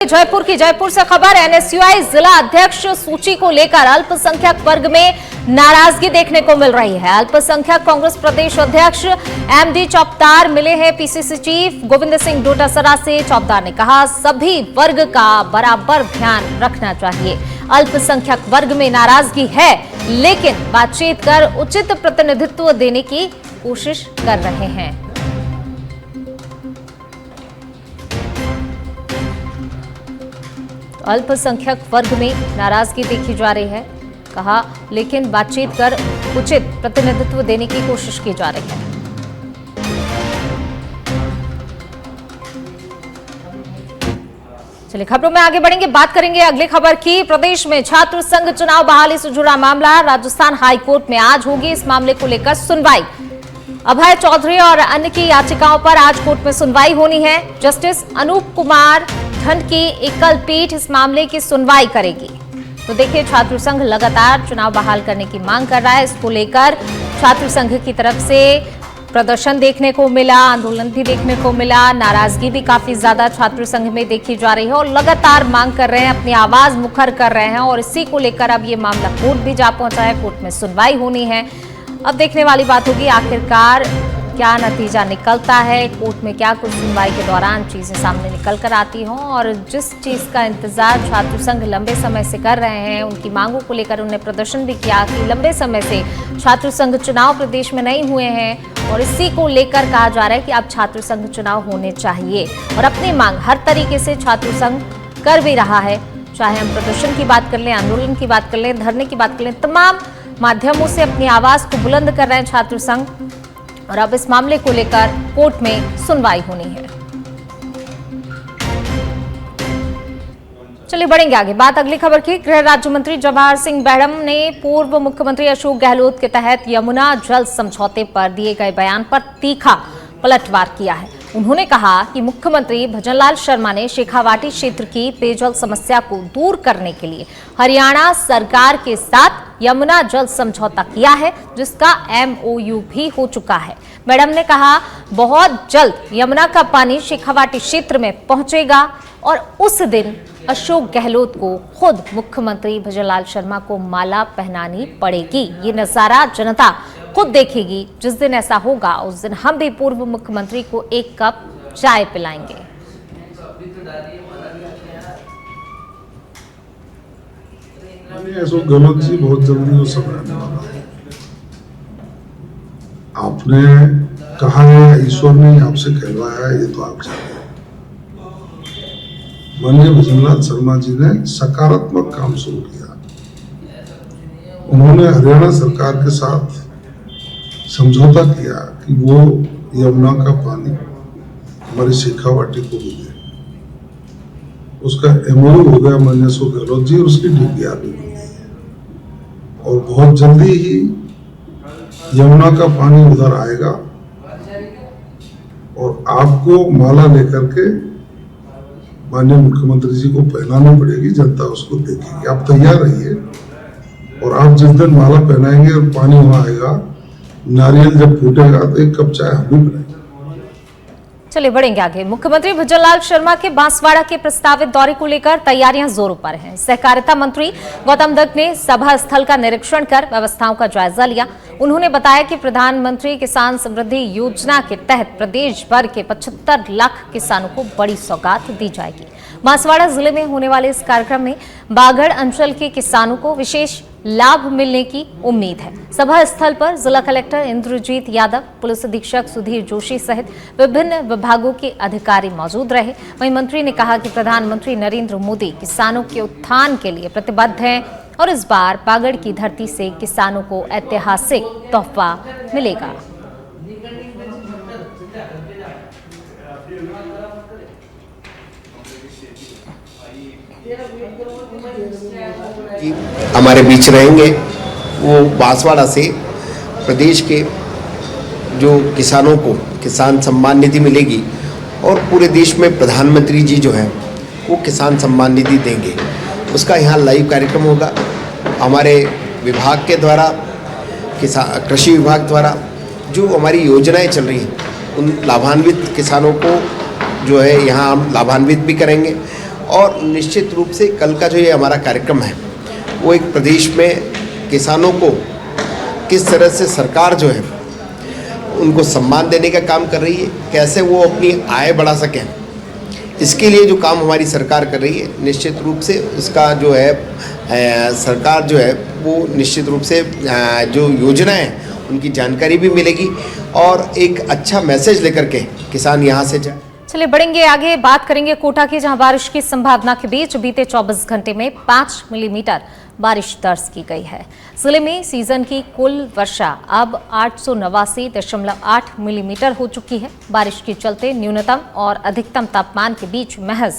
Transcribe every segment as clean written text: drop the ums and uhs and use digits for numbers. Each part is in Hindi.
जयपुर से खबर। एनएसयूआई जिला अध्यक्ष सूची को लेकर अल्पसंख्यक वर्ग में नाराजगी देखने को मिल रही है। अल्पसंख्यक कांग्रेस प्रदेश अध्यक्ष एमडी चौपदार मिले हैं पीसीसी चीफ गोविंद सिंह डोटासरा से। चौपदार ने कहा, सभी वर्ग का बराबर ध्यान रखना चाहिए। अल्पसंख्यक वर्ग में नाराजगी है, लेकिन बातचीत कर उचित प्रतिनिधित्व देने की कोशिश कर रहे हैं। अल्पसंख्यक वर्ग में नाराजगी देखी जा रही है, कहा, लेकिन बातचीत कर उचित प्रतिनिधित्व देने की कोशिश की जा रही है। चलिए खबरों में आगे बढ़ेंगे, बात करेंगे अगली खबर की। प्रदेश में छात्र संघ चुनाव बहाली से जुड़ा मामला राजस्थान हाईकोर्ट में आज होगी। इस मामले को लेकर सुनवाई। अभय चौधरी और अन्य की याचिकाओं पर आज कोर्ट में सुनवाई होनी है। जस्टिस अनूप कुमार ढंड की एकल पीठ इस मामले की सुनवाई करेगी। तो देखिए, छात्र संघ लगातार चुनाव बहाल करने की मांग कर रहा है। इसको लेकर छात्र संघ की तरफ से प्रदर्शन देखने को मिला, आंदोलन भी देखने को मिला, नाराजगी भी काफी ज्यादा छात्र संघ में देखी जा रही है और लगातार मांग कर रहे हैं, अपनी आवाज मुखर कर रहे हैं। और इसी को लेकर अब ये मामला कोर्ट भी जा पहुंचा है, कोर्ट में सुनवाई होनी है। अब देखने वाली बात होगी आखिरकार क्या नतीजा निकलता है, कोर्ट में क्या कुछ सुनवाई के दौरान चीजें सामने निकल कर आती हों। और जिस चीज का इंतजार छात्र संघ लंबे समय से कर रहे हैं, उनकी मांगों को लेकर उन्होंने प्रदर्शन भी किया कि लंबे समय से छात्र संघ चुनाव प्रदेश में नहीं हुए हैं और इसी को लेकर कहा जा रहा है कि अब छात्र संघ चुनाव होने चाहिए। और अपनी मांग हर तरीके से छात्र संघ कर भी रहा है, चाहे हम प्रदर्शन की बात कर लें, आंदोलन की बात कर लें, धरने की बात कर लें, तमाम माध्यमों से अपनी आवाज को बुलंद कर रहे हैं छात्र संघ। और अब इस मामले को लेकर कोर्ट में सुनवाई होनी है। चलिए बढ़ेंगे आगे, बात अगली खबर की। गृह राज्य मंत्री जवाहर सिंह बैड़म ने पूर्व मुख्यमंत्री अशोक गहलोत के तहत यमुना जल समझौते पर दिए गए बयान पर तीखा पलटवार किया है। उन्होंने कहा कि मुख्यमंत्री भजनलाल शर्मा ने शेखावाटी क्षेत्र की पेयजल समस्या को दूर करने के लिए हरियाणा सरकार के साथ यमुना जल समझौता किया है, जिसका MOU भी हो चुका है। मैडम ने कहा, बहुत जल्द यमुना का पानी शेखावाटी क्षेत्र में पहुंचेगा और उस दिन अशोक गहलोत को खुद मुख्यमंत्री भजनलाल शर्मा को माला पहनानी पड़ेगी। ये नजारा जनता खुद देखेगी। जिस दिन ऐसा होगा उस दिन हम भी पूर्व मुख्यमंत्री को एक कप चाय पिलाएंगे। अशोक गहलोत जी बहुत जल्दी वो सब रहने वाला है। आपने कहा है ईश्वर ने आपसे कहलवाया है, ये तो आप जानते हैं। माननीय भजनलाल शर्मा जी ने सकारात्मक काम शुरू किया। उन्होंने हरियाणा सरकार के साथ समझौता किया कि वो यमुना का पानी हमारी शेखावाटी को भी दे। उसका MOU हो गया माननीय अशोक गहलोत जी, और उसकी DPR भी बन गई है। और बहुत जल्दी ही यमुना का पानी उधर आएगा और आपको माला लेकर के माननीय मुख्यमंत्री जी को पहनानी पड़ेगी। जनता उसको देखेगी। आप तैयार रहिए और आप जिस दिन माला पहनाएंगे और पानी वहां आएगा, नारियल जब फूटेगा तो एक कप चाय हम भी पिलाएंगे। चलिए बढ़ेंगे आगे। मुख्यमंत्री भजनलाल शर्मा के बांसवाड़ा के प्रस्तावित दौरे को लेकर तैयारियां जोरों पर हैं। सहकारिता मंत्री गौतम दत्त ने सभा स्थल का निरीक्षण कर व्यवस्थाओं का जायजा लिया। उन्होंने बताया कि प्रधानमंत्री किसान समृद्धि योजना के तहत प्रदेश भर के 75 लाख किसानों को बड़ी सौगात दी जाएगी। बांसवाड़ा जिले में होने वाले इस कार्यक्रम में बागड़ अंचल के किसानों को विशेष लाभ मिलने की उम्मीद है। सभा स्थल पर जिला कलेक्टर इंद्रजीत यादव, पुलिस अधीक्षक सुधीर जोशी सहित विभिन्न विभागों के अधिकारी मौजूद रहे। वहीं मंत्री ने कहा कि प्रधानमंत्री नरेंद्र मोदी किसानों के उत्थान के लिए प्रतिबद्ध हैं और इस बार बागड़ की धरती से किसानों को ऐतिहासिक तोहफा मिलेगा। हमारे बीच रहेंगे। वो बांसवाड़ा से प्रदेश के जो किसानों को किसान सम्मान निधि मिलेगी और पूरे देश में प्रधानमंत्री जी जो हैं वो किसान सम्मान निधि देंगे, उसका यहाँ लाइव कार्यक्रम होगा। हमारे विभाग के द्वारा कृषि विभाग द्वारा जो हमारी योजनाएं चल रही हैं उन लाभान्वित किसानों को जो है यहाँ हम लाभान्वित भी करेंगे और निश्चित रूप से कल का जो ये हमारा कार्यक्रम है वो एक प्रदेश में किसानों को किस तरह से सरकार जो है उनको सम्मान देने का काम कर रही है, कैसे वो अपनी आय बढ़ा सकें, इसके लिए जो काम हमारी सरकार कर रही है निश्चित रूप से उसका जो है सरकार जो है वो निश्चित रूप से जो योजनाएं हैं उनकी जानकारी भी मिलेगी और एक अच्छा मैसेज लेकर के किसान यहाँ से जाए। चलिए बढ़ेंगे आगे, बात करेंगे कोटा की, जहां बारिश की संभावना के बीच बीते 24 घंटे में 5 मिलीमीटर बारिश दर्ज की गई है। जिले में सीजन की कुल वर्षा अब 889.8 मिलीमीटर हो चुकी है। बारिश के चलते न्यूनतम और अधिकतम तापमान के बीच महज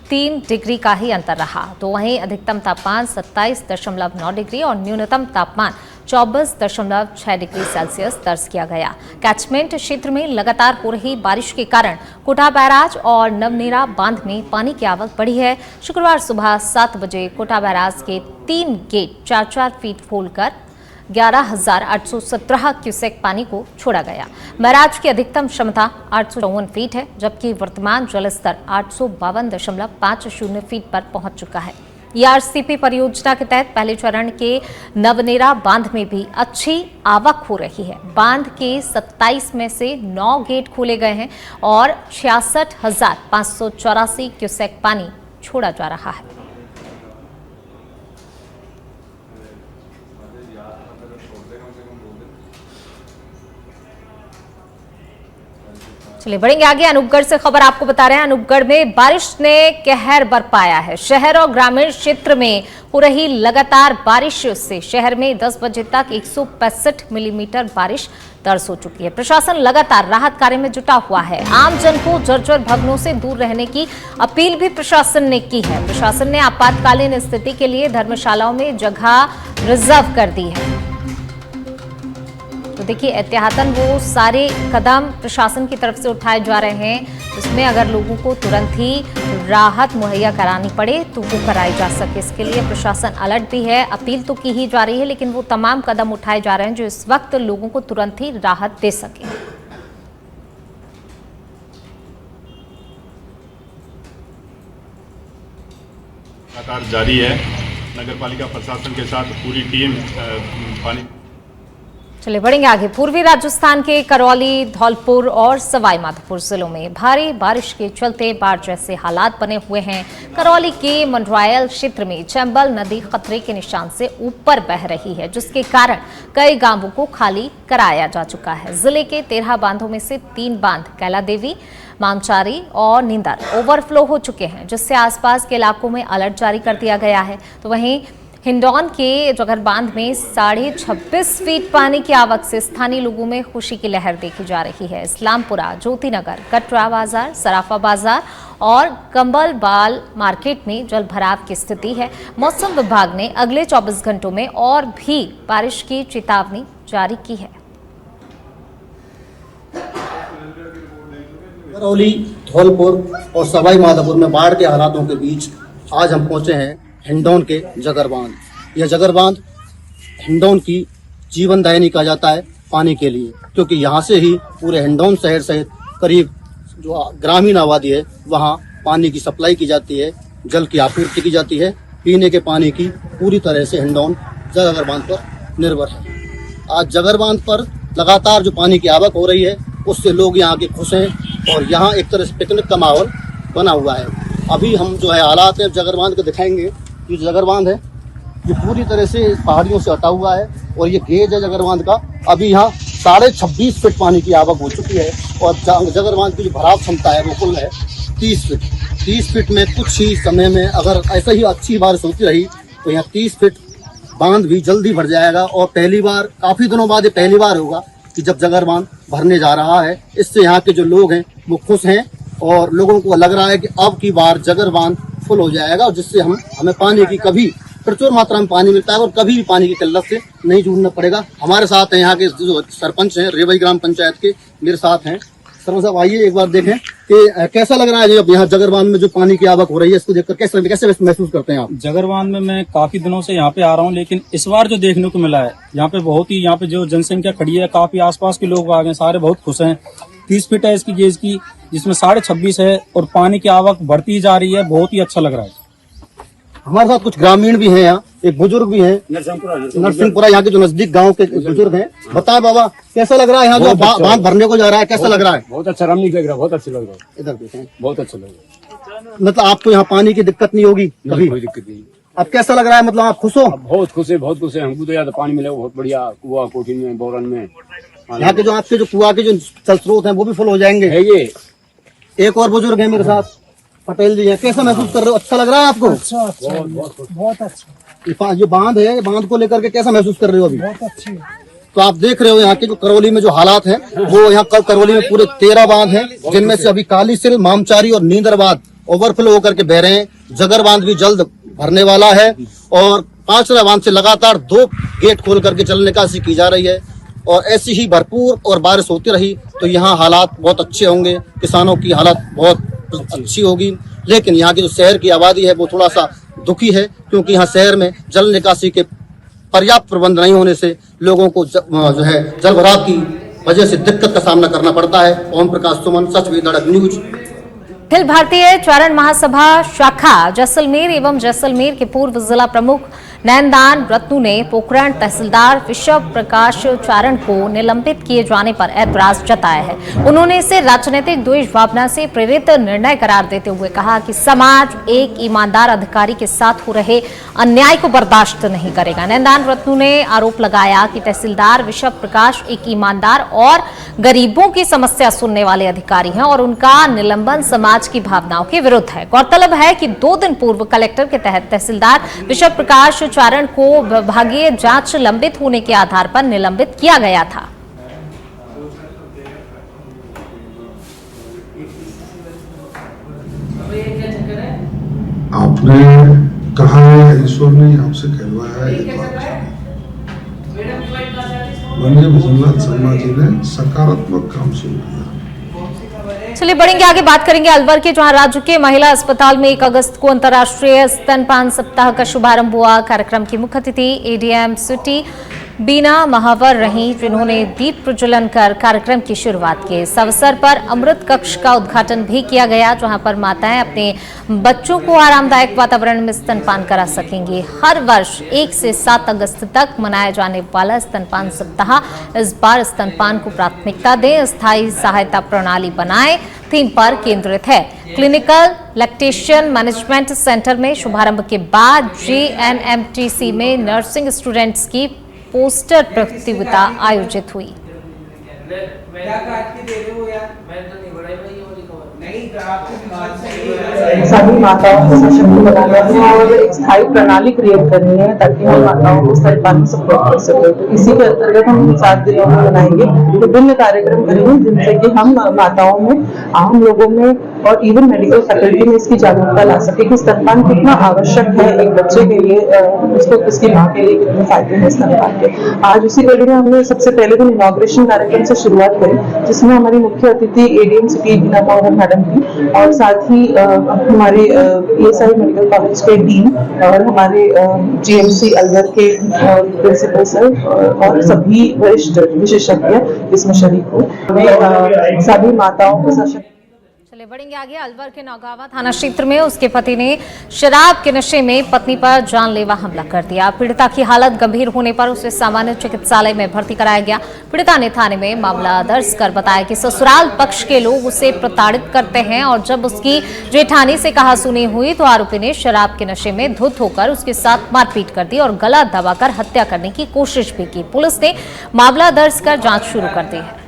3 डिग्री का ही अंतर रहा, तो वहीं अधिकतम तापमान 27.9 डिग्री और न्यूनतम तापमान 24.6 डिग्री सेल्सियस दर्ज किया गया। कैचमेंट क्षेत्र में लगातार हो रही बारिश के कारण कोटा बैराज और नवनेरा बांध में पानी की आवक बढ़ी है। शुक्रवार सुबह 7 बजे कोटा बैराज के 3 गेट 4-4 फीट खोलकर 11,817 क्यूसेक पानी को छोड़ा गया। बैराज की अधिकतम क्षमता 854 फीट है, जबकि वर्तमान जलस्तर 852.50 फीट पर पहुंच चुका है। ईआरसीपी परियोजना के तहत पहले चरण के नवनेरा बांध में भी अच्छी आवक हो रही है। बांध के 27 में से 9 गेट खोले गए हैं और 66,584 क्यूसेक पानी छोड़ा जा रहा है। चलिए बढ़ेंगे आगे, अनूपगढ़ से खबर आपको बता रहे हैं। अनूपगढ़ में बारिश ने कहर बरपाया है। शहर और ग्रामीण क्षेत्र में हो रही लगातार बारिश से शहर में 10 बजे तक 165 मिलीमीटर बारिश दर्ज हो चुकी है। प्रशासन लगातार राहत कार्य में जुटा हुआ है। आम जन को जर्जर भवनों से दूर रहने की अपील भी प्रशासन ने की है। प्रशासन ने आपातकालीन स्थिति के लिए धर्मशालाओं में जगह रिजर्व कर दी है। तो देखिए एहतियातन वो सारे कदम प्रशासन की तरफ से उठाए जा रहे हैं, जिसमें अगर लोगों को तुरंत ही राहत मुहैया करानी पड़े तो वो कराई जा सके। इसके लिए प्रशासन अलर्ट भी है। अपील तो की ही जा रही है, लेकिन वो तमाम कदम उठाए जा रहे हैं जो इस वक्त लोगों को तुरंत ही राहत दे सके। लगातार जारी है। नगर पालिका प्रशासन के साथ पूरी टीम पानी। चलिए बढ़ेंगे आगे, पूर्वी राजस्थान के करौली, धौलपुर और सवाई माधोपुर जिलों में भारी बारिश के चलते बाढ़ जैसे हालात बने हुए हैं। करौली के मंडरायल क्षेत्र में चंबल नदी खतरे के निशान से ऊपर बह रही है, जिसके कारण कई गांवों को खाली कराया जा चुका है। जिले के 13 बांधों में से 3 बांध कैला देवी, मामचारी और नींदर ओवरफ्लो हो चुके हैं, जिससे आसपास के इलाकों में अलर्ट जारी कर दिया गया है। तो वहीं हिंडौन के जगर बांध में 26.5 फीट पानी की आवक से स्थानीय लोगों में खुशी की लहर देखी जा रही है। इस्लामपुरा, ज्योतिनगर, कटरा बाजार, सराफा बाजार और कंबल बाल मार्केट में जल भराव की स्थिति है। मौसम विभाग ने अगले 24 घंटों में और भी बारिश की चेतावनी जारी की है। करौली, धौलपुर और सवाई माधोपुर में बाढ़ के हालातों के बीच आज हम पहुंचे हैं हिंडौन के जगर बांध। यह जगर बांध हिंडौन की जीवनदायिनी कहा जाता है पानी के लिए, क्योंकि यहाँ से ही पूरे हिंडौन शहर सहित करीब जो ग्रामीण आबादी है वहाँ पानी की सप्लाई की जाती है, जल की आपूर्ति की जाती है। पीने के पानी की पूरी तरह से हिंडौन जगर बांध पर निर्भर है। आज जगर बांध पर लगातार जो पानी की आवक हो रही है उससे लोग यहाँ के खुश हैं और यहाँ एक तरह से पिकनिक का माहौल बना हुआ है। अभी हम जो है हालात है जगर बांध को दिखाएंगे। ये जगर बांध है, ये पूरी तरह से पहाड़ियों से हटा हुआ है और ये गेज है जगर बांध का। अभी यहाँ 26.5 फीट पानी की आवक हो चुकी है और जगर बांध की जो भराव क्षमता है वो कुल है 30 फीट। 30 फीट में कुछ ही समय में अगर ऐसा ही अच्छी बारिश होती रही तो यहाँ 30 फीट बांध भी जल्दी भर जाएगा और पहली बार, काफी दिनों बाद ये पहली बार होगा कि जब जगर बांध भरने जा रहा है। इससे यहाँ के जो लोग हैं वो खुश हैं और लोगों को लग रहा है कि अब की बार जगर बांध फुल हो जाएगा, जिससे हमें पानी की कभी प्रचुर मात्रा में पानी मिलता है और कभी भी पानी की किल्लत से नहीं जूझना पड़ेगा। हमारे साथ हैं यहाँ के जो सरपंच हैं रेवई ग्राम पंचायत के, मेरे साथ हैं। सरपंच साहब आइए एक बार देखें कि कैसा लग रहा है जब यहाँ जगर बांध में जो पानी की आवक हो रही है, इसको देखकर कैसे महसूस करते हैं आप? जगर बांध में मैं काफी दिनों से यहाँ पे आ रहा हूँ, लेकिन इस बार जो देखने को मिला है यहाँ पे बहुत ही, यहाँ पे जो जनसंख्या खड़ी है, काफी आसपास के लोग आ गए, सारे बहुत खुश हैं। 30 फीट है इसकी गेज की, जिसमें 26.5 है और पानी की आवक बढ़ती जा रही है। बहुत ही अच्छा लग रहा है। हमारे साथ कुछ ग्रामीण भी हैं, यहाँ एक बुजुर्ग भी हैं, नरसिंहपुरा यहाँ के जो नजदीक गांव के बुजुर्ग हैं। बताएं बाबा, कैसा लग रहा है यहाँ जो बांध भरने को जा रहा है, कैसा लग रहा है? बहुत अच्छा, रमणीक लग रहा है, बहुत अच्छा लग रहा है। इधर देखें, बहुत अच्छा लग रहा है। मतलब आपको यहाँ पानी की दिक्कत नहीं होगी कभी? कोई दिक्कत नहीं। अब कैसा लग रहा है, मतलब आप खुश हो? बहुत खुश है, बहुत खुश है। हमको तो यार पानी मिला बहुत बढ़िया, कुआ कोठी में, बोरन में। यहाँ के जो आपके जो कुआ के जो जल स्रोत हैं वो भी फुल हो जाएंगे। है ये एक और बुजुर्ग है मेरे साथ, पटेल जी हैं। कैसा महसूस कर रहे हो? अच्छा लग रहा है आपको? बहुत अच्छा। ये बांध है, बांध को लेकर के कैसा महसूस कर रहे हो अभी? बहुत अच्छी। तो आप देख रहे हो यहाँ के जो करौली में जो हालात हैं, वो यहाँ कल करौली में पूरे 13 बांध हैं, जिनमें से अभी काली सिल, मामचारी और नींदरबाद ओवरफ्लो होकर के बह रहे हैं। जगर बांध भी जल्द भरने वाला है और पांचरा बांध से लगातार 2 गेट खोल करके जल निकासी की जा रही है। और ऐसी ही भरपूर और बारिश होती रही तो यहाँ हालात बहुत अच्छे होंगे, किसानों की हालत बहुत अच्छी होगी। लेकिन यहाँ की जो शहर की आबादी है वो थोड़ा सा दुखी है, क्योंकि यहाँ शहर में जल निकासी के पर्याप्त प्रबंध नहीं होने से लोगों को जो है जल भराव की वजह से दिक्कत का सामना करना पड़ता है। ओम प्रकाश सुमन, सच विधड़क न्यूज। अखिल भारतीय चारण महासभा शाखा जैसलमेर एवं जैसलमेर के पूर्व जिला प्रमुख नैनदान रत्नू ने पोखरण तहसीलदार विश्व प्रकाश चारण को निलंबित किए जाने पर ऐतराज जताया है। उन्होंने इसे राजनीतिक द्वेष भावना से प्रेरित निर्णय करार देते हुए कहा कि समाज एक ईमानदार अधिकारी के साथ हो रहे अन्याय को बर्दाश्त नहीं करेगा। नैनदान रत्नू ने आरोप लगाया कि तहसीलदार विश्व प्रकाश एक ईमानदार और गरीबों की समस्या सुनने वाले अधिकारी हैं और उनका निलंबन समाज की भावनाओं के विरुद्ध है। गौरतलब है कि 2 दिन पूर्व कलेक्टर के तहत तहसीलदार विश्व प्रकाश चारण को विभागीय जांच लंबित होने के आधार पर निलंबित किया गया था। आपने कहा है ईश्वर ने आपसे कहलवाया है, ये बात माननीय विजयलाल शर्मा जी ने सकारात्मक काम शुरू किया। चलिए बढ़ेंगे आगे, बात करेंगे अलवर के, जहां राज्य के महिला अस्पताल में 1 अगस्त को अंतर्राष्ट्रीय स्तनपान सप्ताह का शुभारंभ हुआ। कार्यक्रम की मुख्य अतिथि एडीएम सिटी बीना महावर रहीं, जिन्होंने दीप प्रज्वलन कर कार्यक्रम की शुरुआत की। इस अवसर पर अमृत कक्ष का उद्घाटन भी किया गया, जहां पर माताएं अपने बच्चों को आरामदायक वातावरण में स्तनपान करा सकेंगी। हर वर्ष 1 से 7 अगस्त तक मनाया जाने वाला स्तनपान सप्ताह इस बार स्तनपान को प्राथमिकता दें, स्थायी सहायता प्रणाली बनाएं थीम पर केंद्रित है। क्लिनिकल लैक्टेशन मैनेजमेंट सेंटर में शुभारंभ के बाद JNMTC में नर्सिंग स्टूडेंट्स की पोस्टर प्रतियोगिता आयोजित हुई। सभी माताओं को सशक्त बनाना है और एक स्थायी प्रणाली क्रिएट करनी है ताकि हम माताओं को स्तनपान में सपोर्ट कर सके। तो इसी के अंतर्गत हम 7 दिनों में बनाएंगे विभिन्न कार्यक्रम करेंगे, जिनसे कि हम माताओं में, आम लोगों में और इवन मेडिकल फैकल्टी में इसकी जागरूकता ला सके कि स्तनपान कितना आवश्यक है एक बच्चे के लिए, उसको उसकी माँ के लिए कितने फायदे हैं स्तनपान के। आज उसी कड़ी में हमने सबसे पहले दिन इनॉग्रेशन कार्यक्रम से शुरुआत करी, जिसमें हमारी मुख्य अतिथि एडीएम सिटी बीना महावर मैडम थी और साथ ही हमारे ESI मेडिकल कॉलेज के डीन और हमारे GMC अलवर के प्रिंसिपल सर और सभी वरिष्ठ विशेषज्ञ इसमें शरीक हुए। सभी माताओं को सशक्त। चलिए बढ़ेंगे आगे, अलवर के नौगावा थाना क्षेत्र में उसके पति ने शराब के नशे में पत्नी पर जानलेवा हमला कर दिया। पीड़िता की हालत गंभीर होने पर उसे सामान्य चिकित्सालय में भर्ती कराया गया। पीड़िता ने थाने में मामला दर्ज कर बताया कि ससुराल पक्ष के लोग उसे प्रताड़ित करते हैं और जब उसकी जेठानी से कहा सुनी हुई तो आरोपी ने शराब के नशे में धुत होकर उसके साथ मारपीट कर दी और गला दबाकर हत्या करने की कोशिश भी की। पुलिस ने मामला दर्ज कर जांच शुरू कर दी है।